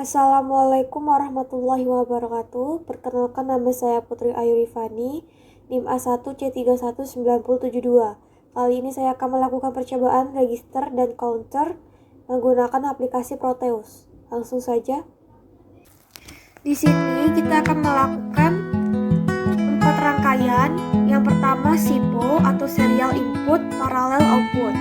Assalamualaikum warahmatullahi wabarakatuh. Perkenalkan, nama saya Putri Ayu Rifani, NIM A1C319072. Kali ini saya akan melakukan percobaan register dan counter menggunakan aplikasi Proteus. Langsung saja. Di sini kita akan melakukan 4 rangkaian. Yang pertama SIPO atau Serial Input Parallel Output.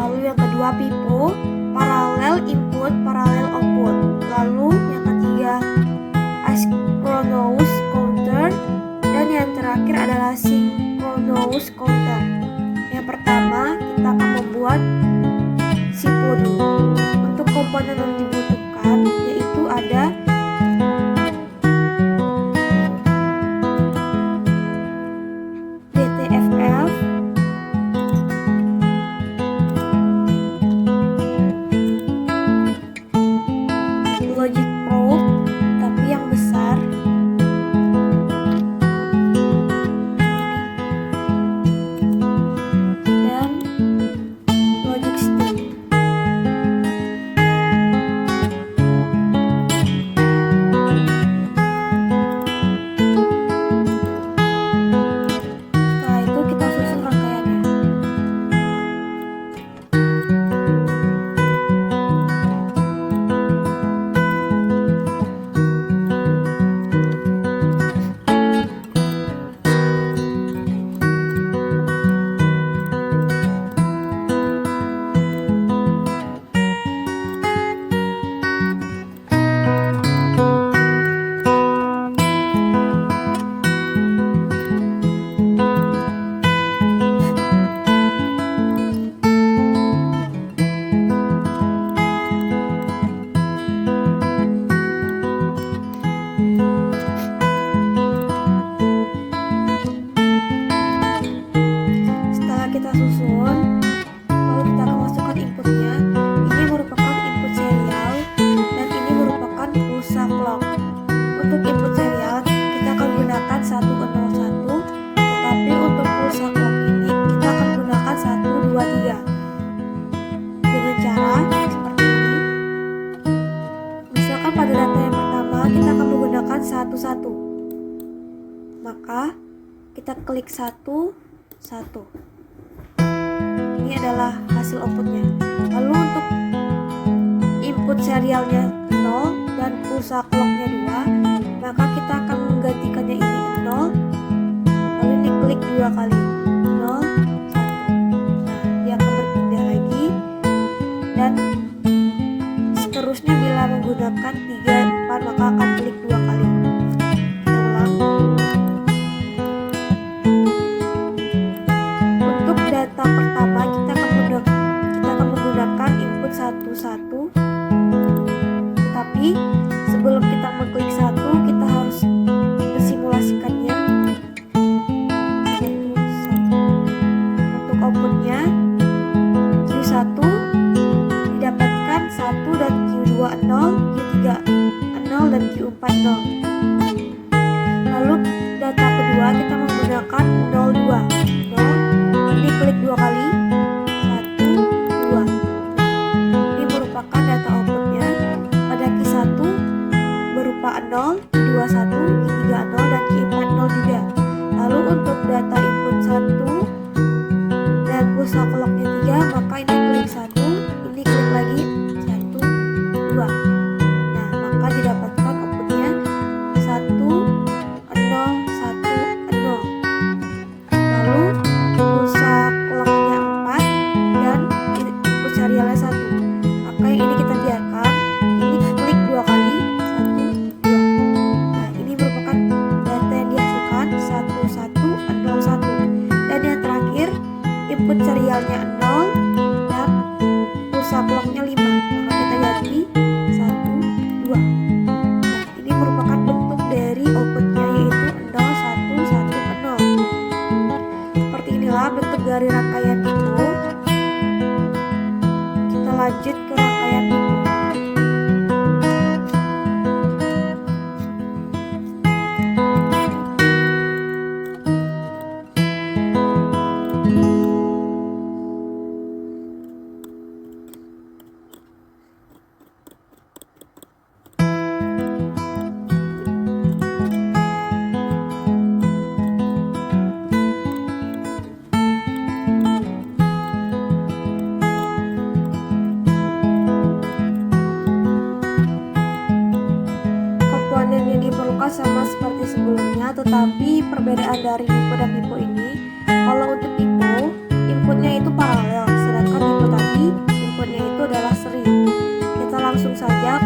Lalu yang kedua PIPO, Parallel Input Parallel Output. Lalu yang ketiga Asynchronous Counter, dan yang terakhir adalah Synchronous Counter. Yang pertama kita akan membuat SIPO dulu. Untuk komponen yang dibutuhkan yaitu ada DTFF, Logic Probe tapi yang besar, dan Logic Stick. Setelah itu kita susun rangkaiannya. Setelah kita susun, lalu kita akan masukkan inputnya. Ini merupakan input serial dan ini merupakan pulsa clock. Untuk input serial kita akan gunakan 101, tetapi untuk pulsa clock ini kita akan gunakan 123. Dengan cara seperti ini. Misalkan pada data yang pertama kita akan menggunakan 11, maka kita klik 1, 1. Ini adalah hasil outputnya. Lalu untuk input serialnya 0 dan pulsa clocknya 2, maka kita akan menggantikannya ini 0. Lalu ini klik 2 kali, 0, 1. Nah, dia akan berpindah lagi, dan seterusnya bila menggunakan 3, 4, maka akan klik 2 kali. Kita ulang. Untuk data pertama kita akan menggunakan input 11, tetapi sebelum kita mengklik 1 kita harus mensimulasikannya. 1. Untuk outputnya Q1 didapatkan 1 dan Q2 0, Q3 0 dan Q4 0. Lalu data kedua kita menggunakan 02, 0. Ini klik 2 kali, 1, 2. Ini merupakan data outputnya. Pada Q1 berupa 0, Q2 1, Q3 0, dan Q4 0 juga. Lalu untuk data input 1 dan pulsa clocknya 3, maka ini klik 1, ini klik lagi 1, 2. Nah, maka didapatkan outputnya 1, 0, 1, 0. Lalu pulsa clocknya 4 dan input serialnya 1. Maka yang ini kita biarkan. Ini klik 2 kali, 1, 2. sama seperti sebelumnya, tetapi perbedaan dari Pipo dan Pipo ini, kalau untuk Pipo inputnya itu paralel, sedangkan Pipo tadi inputnya itu adalah seri. Kita langsung saja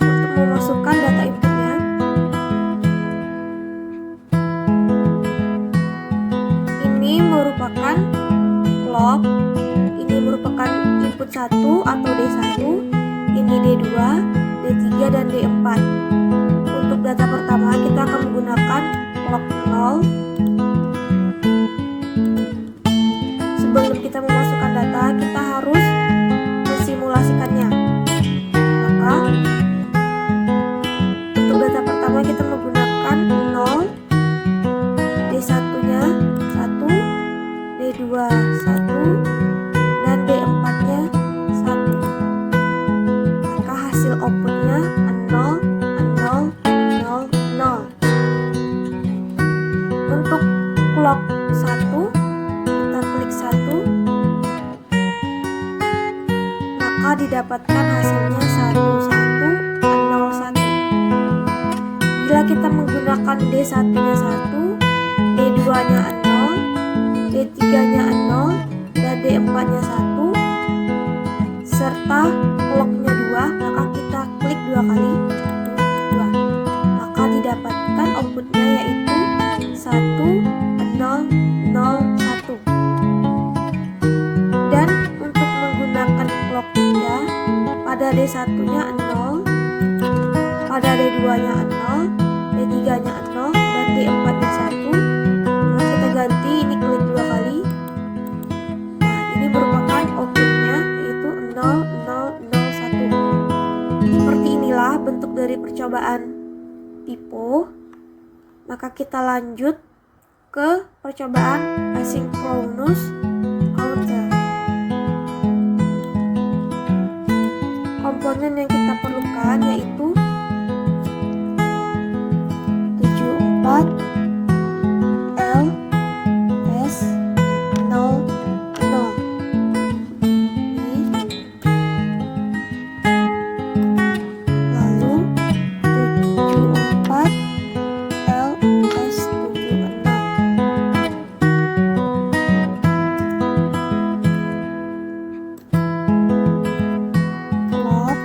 untuk memasukkan data inputnya. Ini merupakan clock, ini merupakan input 1 atau D1, ini D2, D3 dan D4. Untuk data pertama kita akan menggunakan clock 0. Sebelum kita memasukkan data, kita harus mensimulasikannya. Maka untuk data pertama kita menggunakan 0, D1-nya 1, D2 1, dan D4-nya 1. Maka hasil outputnya 0, 0, 0, 0. Untuk clock 1, kita klik 1, maka didapatkan hasilnya 1, 1, 0, 1. Bila kita menggunakan D1-nya 1, D2-nya 0, D3-nya 0, dan D4-nya 1, serta clock-nya 2, maka kita klik 2 kali, 2. Maka didapatkan outputnya yaitu 1, 0, 0, 1. Dan untuk menggunakan clock 3, pada D1-nya 0, pada D2-nya 0, D3-nya 0, dan D4-nya 1. Nah, kita ganti, ini klik 2 kali. Nah, ini merupakan outputnya yaitu 0, 0, 0, 1. Seperti inilah bentuk dari percobaan Pipo. Maka kita lanjut ke percobaan asynchronous counter. Komponen yang kita perlukan yaitu 74 L S 0 0. Lalu 74 L S 76. Clock.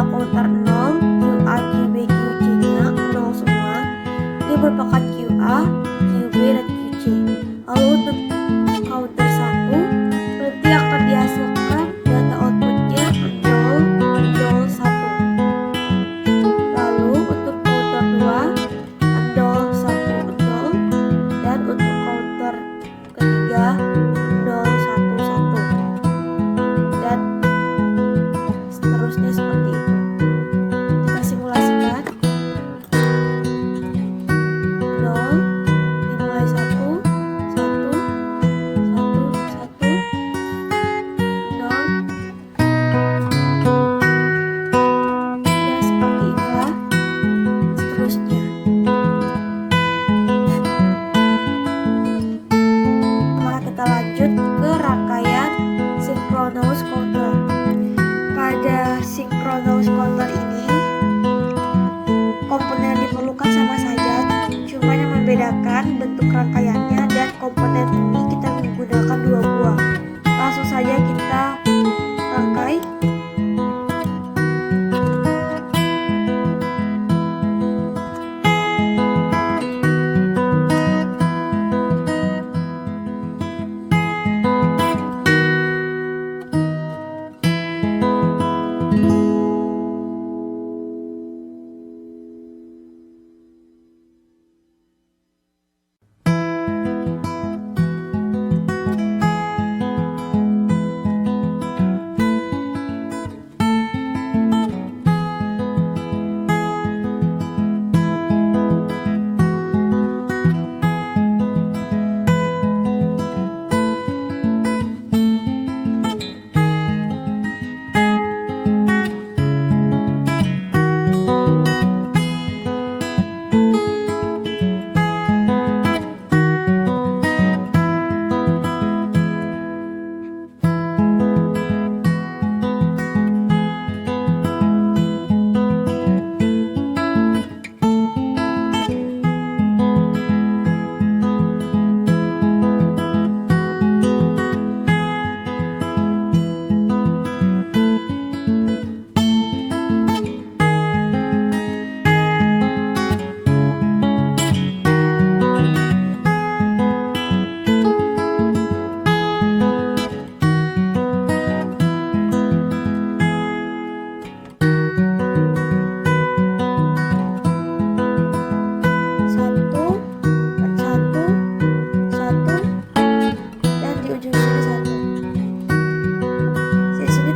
counter 0, QA, QB, QC nya 0 semua. Ini merupakan QA, QB, dan QC. Lalu untuk counter 1 nanti akan dihasilkan data outputnya 0, 0, 1. Lalu untuk counter 2 0, 1, 0. Dan untuk counter ketiga 0, 1, 1. Dan seterusnya seperti itu. Kita simulasikan. 0 dimulai 1, 1, 1, 1, 0. Ya seperti inilah seterusnya. Maka kita lanjut ke rangkaian synchronous counter. Pada synchronous counter ini komponen yang diperlukan sama saja, cuma yang membedakan bentuk rangkaiannya, dan komponen ini kita menggunakan 2 buah. Langsung saja kita rangkai.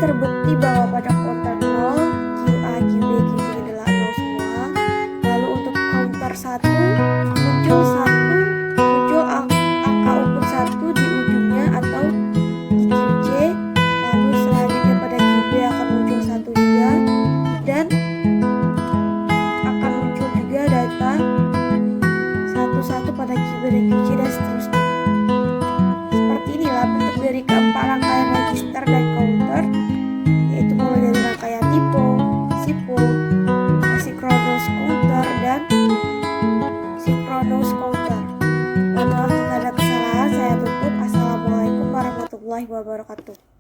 Terbukti bahwa pada counter 0, QA, QB, QC adalah 0 semua. Lalu untuk counter 1 muncul angka ukur 1 di ujungnya atau di QC. Lalu selanjutnya pada QB akan muncul 1 juga, dan akan muncul juga data 1 pada QB dan QC, dan seterusnya. Seperti inilah bentuk dari keempat rangkaian register dan counter, yaitu mulai dari rangkaian typo, SIPO, synchronous counter, dan synchronous counter. Mohon maaf jika ada kesalahan, saya tutup. Assalamualaikum warahmatullahi wabarakatuh.